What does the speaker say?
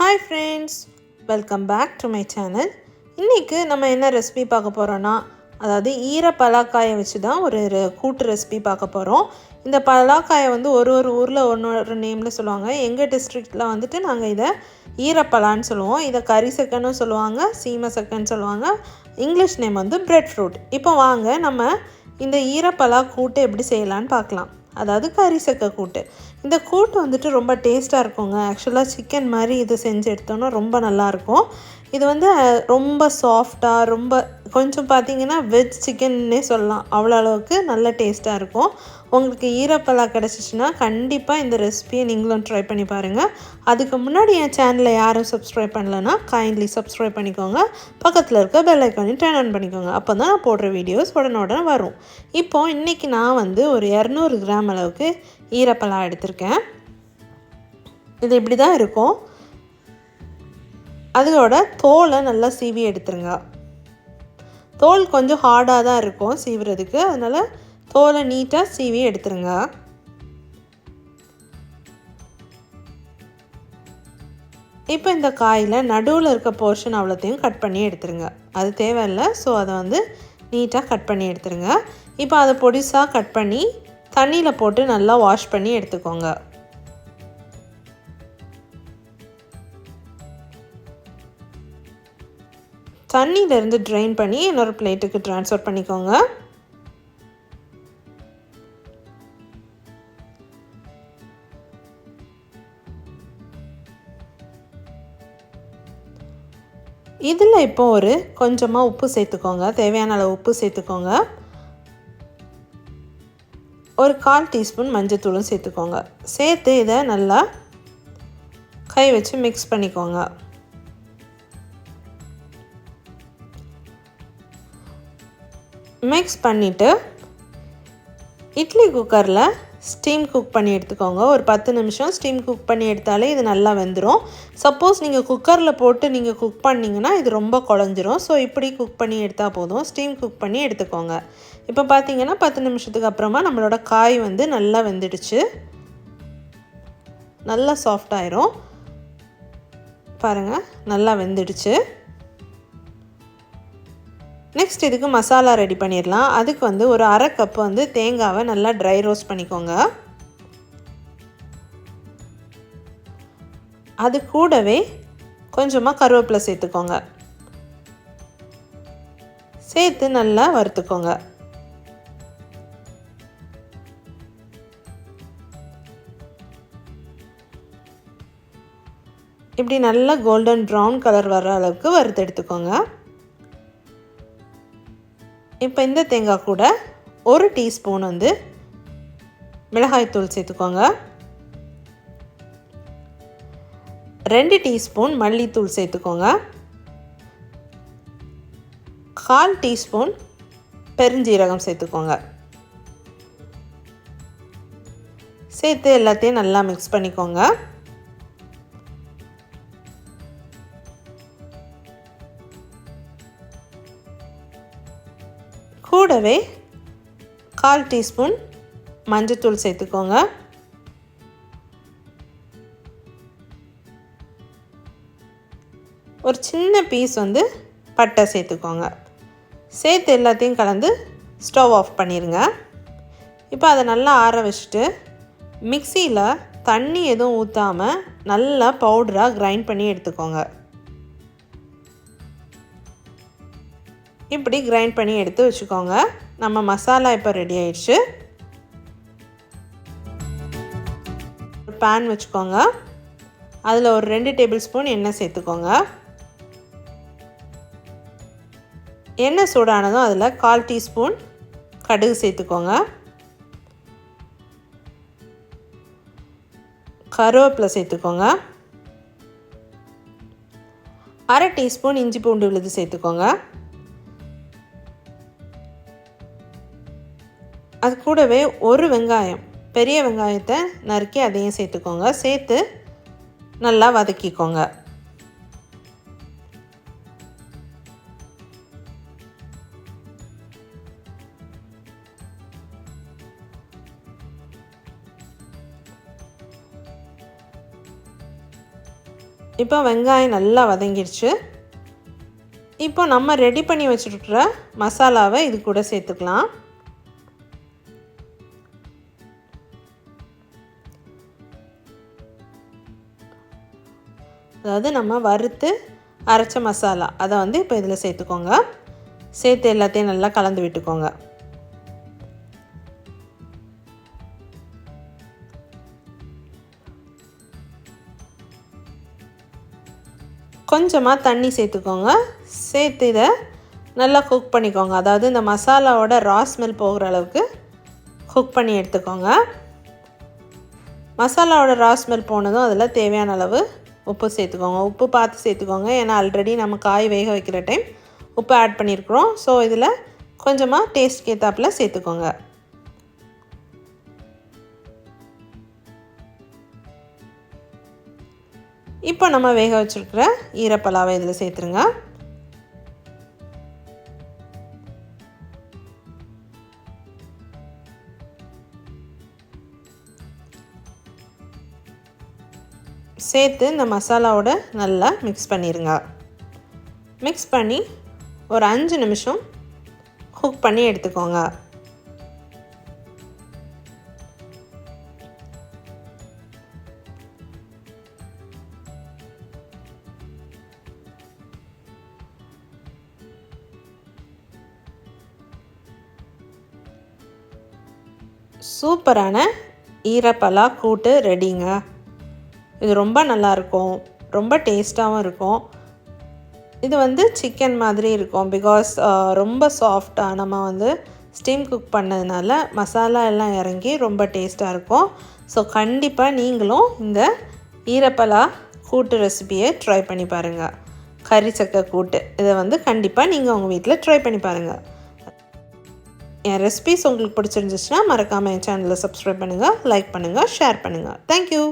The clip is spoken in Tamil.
Hi friends, welcome back to my channel. இன்னைக்கு நம்ம என்ன ரெசிபி பார்க்க போறோம்னா, அதாவது ஈர பலாக்காயை வச்சு தான் ஒரு கூட்டு ரெசிபி பார்க்க போறோம். இந்த பலாக்காயை வந்து ஒரு ஊரில் ஒரு நேமில் சொல்லுவாங்க. எங்கள் டிஸ்ட்ரிக்டில் வந்துட்டு நாங்கள் இதை ஈர பலான்னு சொல்லுவோம். இதை கரிசக்கன்னு சொல்லுவாங்க, சீமசக்கன்னு சொல்லுவாங்க. இங்கிலீஷ் நேம் வந்து breadfruit. இப்போ வாங்க நம்ம இந்த ஈர பலா கூட்டு எப்படி செய்யலான்னு பார்க்கலாம். அதாவது கரிசக்கை கூட்டு. இந்த கூட்டு வந்துட்டு ரொம்ப டேஸ்ட்டாக இருக்குங்க. ஆக்சுவலாக சிக்கன் மாதிரி இது செஞ்சு எடுத்தோன்னா ரொம்ப நல்லாயிருக்கும். இது வந்து ரொம்ப சாஃப்டாக ரொம்ப கொஞ்சம் பார்த்திங்கன்னா வெஜ் சிக்கன்னே சொல்லலாம். அவ்வளோ அளவுக்கு நல்ல டேஸ்ட்டாக இருக்கும். உங்களுக்கு ஈரப்பலா கிடச்சிச்சின்னா கண்டிப்பாக இந்த ரெசிபியை நீங்களும் ட்ரை பண்ணி பாருங்கள். அதுக்கு முன்னாடி என் சேனலை யாரும் சப்ஸ்கிரைப் பண்ணலைன்னா கைண்ட்லி சப்ஸ்கிரைப் பண்ணிக்கோங்க. பக்கத்தில் இருக்க பெல் ஐக்கானையும் டர்ன் ஆன் பண்ணிக்கோங்க. அப்போ தான் நான் போடுற வீடியோஸ் உடனே வரும். இப்போது இன்றைக்கி நான் வந்து ஒரு 200 கிராம் அளவுக்கு ஈரப்பலா எடுத்திருக்கேன். இது இப்படி தான் இருக்கும். அதோட தோலை நல்லா சீவி எடுத்துருங்க. தோல் கொஞ்சம் ஹார்டாக தான் இருக்கும் சீவுறதுக்கு, அதனால் தோலை நீட்டாக சீவி எடுத்துருங்க. இப்போ இந்த காயில் நடுவில் இருக்க போர்ஷன் அவ்வளோத்தையும் கட் பண்ணி எடுத்துருங்க. அது தேவையில்லை, ஸோ அதை வந்து நீட்டாக கட் பண்ணி எடுத்துருங்க. இப்போ அதை பொடிசாக கட் பண்ணி தண்ணியில் போட்டு நல்லா வாஷ் பண்ணி எடுத்துக்கோங்க. தண்ணியிலேருந்து ட்ரைன் பண்ணி இன்னொரு பிளேட்டுக்கு ட்ரான்ஸ்ஃபர் பண்ணிக்கோங்க. இதில் இப்போ ஒரு கொஞ்சமாக உப்பு சேர்த்துக்கோங்க. தேவையான அளவு உப்பு சேர்த்துக்கோங்க. ஒரு 1/4 டீஸ்பூன் மஞ்சத்தூளும் சேர்த்துக்கோங்க. சேர்த்து இதை நல்லா கை வச்சு மிக்ஸ் பண்ணிக்கோங்க. மிக்ஸ் பண்ணிவிட்டு இட்லி குக்கரில் ஸ்டீம் குக் பண்ணி எடுத்துக்கோங்க. ஒரு 10 நிமிஷம் ஸ்டீம் குக் பண்ணி எடுத்தாலே இது நல்லா வெந்துடும். சப்போஸ் நீங்கள் குக்கரில் போட்டு நீங்கள் குக் பண்ணிங்கன்னா இது ரொம்ப குழஞ்சிரும். ஸோ இப்படி குக் பண்ணி எடுத்தால் போதும். ஸ்டீம் குக் பண்ணி எடுத்துக்கோங்க. இப்போ பார்த்தீங்கன்னா 10 நிமிஷத்துக்கு அப்புறமா நம்மளோட காய் வந்து நல்லா வெந்துடுச்சு. நல்லா சாஃப்டாயிரும். பாருங்கள், நல்லா வெந்துடுச்சு. நெக்ஸ்ட் இதுக்கு மசாலா ரெடி பண்ணிடலாம். அதுக்கு வந்து ஒரு 1/2 கப் வந்து தேங்காவை நல்லா ட்ரை ரோஸ்ட் பண்ணிக்கோங்க. அது கூடவே கொஞ்சமாக கருவேப்பிலை சேர்த்துக்கோங்க. சேர்த்து நல்லா வறுத்துக்கோங்க. இப்படி நல்லா கோல்டன் ப்ரௌன் கலர் வர அளவுக்கு வறுத்து எடுத்துக்கோங்க. இப்போ இந்த தேங்காய் கூட 1 டீஸ்பூன் வந்து மிளகாய்த்தூள் சேர்த்துக்கோங்க. 2 டீஸ்பூன் மல்லித்தூள் சேர்த்துக்கோங்க. 1/4 டீஸ்பூன் பெருஞ்சீரகம் சேர்த்துக்கோங்க. சேர்த்து எல்லாத்தையும் நல்லா மிக்ஸ் பண்ணிக்கோங்க. கூடவே 1/4 டீஸ்பூன் மஞ்சத்தூள் சேர்த்துக்கோங்க. ஒரு சின்ன பீஸ் வந்து பட்டை சேர்த்துக்கோங்க. சேர்த்து எல்லாத்தையும் கலந்து ஸ்டவ் ஆஃப் பண்ணிடுங்க. இப்போ அதை நல்லா ஆற வச்சுட்டு மிக்சியில் தண்ணி எதுவும் ஊற்றாமல் நல்லா பவுடராக கிரைண்ட் பண்ணி எடுத்துக்கோங்க. இப்படி கிரைண்ட் பண்ணி எடுத்து வச்சுக்கோங்க. நம்ம மசாலா இப்போ ரெடி ஆயிடுச்சு. ஒரு பேன் வச்சுக்கோங்க. அதில் ஒரு 2 டேபிள் ஸ்பூன் எண்ணெய் சேர்த்துக்கோங்க. எண்ணெய் சூடானதும் அதில் 1/4 டீஸ்பூன் கடுகு சேர்த்துக்கோங்க. கருவேப்பிலை சேர்த்துக்கோங்க. 1/2 டீஸ்பூன் இஞ்சி பூண்டு விழுது சேர்த்துக்கோங்க. அது கூடவே ஒரு வெங்காயம், பெரிய வெங்காயத்தை நறுக்கி அதையும் சேர்த்துக்கோங்க. சேர்த்து நல்லா வதக்கிக்கோங்க. இப்போ வெங்காயம் நல்லா வதங்கிடுச்சு. இப்போ நம்ம ரெடி பண்ணி வச்சுருக்கிற மசாலாவை இது கூட சேர்த்துக்கலாம். அதாவது நம்ம வறுத்து அரைச்ச மசாலா அதை வந்து இப்போ இதில் சேர்த்துக்கோங்க. சேர்த்து எல்லாத்தையும் நல்லா கலந்து விட்டுக்கோங்க. கொஞ்சமாக தண்ணி சேர்த்துக்கோங்க. சேர்த்து இதை நல்லா குக் பண்ணிக்கோங்க. அதாவது இந்த மசாலாவோட ரா ஸ்மெல் போகிற அளவுக்கு குக் பண்ணி எடுத்துக்கோங்க. மசாலாவோட ரா ஸ்மெல் போனதும் அதில் தேவையான அளவு உப்பு சேர்த்துக்கோங்க. உப்பு பார்த்து சேர்த்துக்கோங்க. ஏன்னா ஆல்ரெடி நம்ம காய் வேக வைக்கிற டைம் உப்பு ஆட் பண்ணியிருக்கிறோம். ஸோ இதில் கொஞ்சமாக டேஸ்ட்க்கு ஏற்றாப்புல சேர்த்துக்கோங்க. இப்போ நம்ம வேக வச்சுருக்கிற ஈரப்பலாவை இதில் சேர்த்துருங்க. சேர்த்து இந்த மசாலாவோட நல்லா மிக்ஸ் பண்ணிடுங்க. மிக்ஸ் பண்ணி ஒரு 5 நிமிஷம் குக் பண்ணி எடுத்துக்கோங்க. சூப்பரான ஈரப்பலா கூட்டு ரெடிங்க. இது ரொம்ப நல்லாயிருக்கும், ரொம்ப டேஸ்ட்டாகவும் இருக்கும். இது வந்து சிக்கன் மாதிரி இருக்கும். பிகாஸ் ரொம்ப சாஃப்டாக நம்ம வந்து ஸ்டீம் குக் பண்ணதுனால மசாலா எல்லாம் இறங்கி ரொம்ப டேஸ்ட்டாக இருக்கும். ஸோ கண்டிப்பாக நீங்களும் இந்த ஈரப்பலா கூட்டு ரெசிபியை ட்ரை பண்ணி பாருங்கள். கரிச்சக்கை கூட்டு இதை வந்து கண்டிப்பாக நீங்கள் உங்கள் வீட்டில் ட்ரை பண்ணி பாருங்கள். என் ரெசிபிஸ் உங்களுக்கு பிடிச்சிருந்துச்சுன்னா மறக்காமல் என் சேனலை சப்ஸ்கிரைப் பண்ணுங்கள், லைக் பண்ணுங்கள், ஷேர் பண்ணுங்கள். தேங்க்யூ.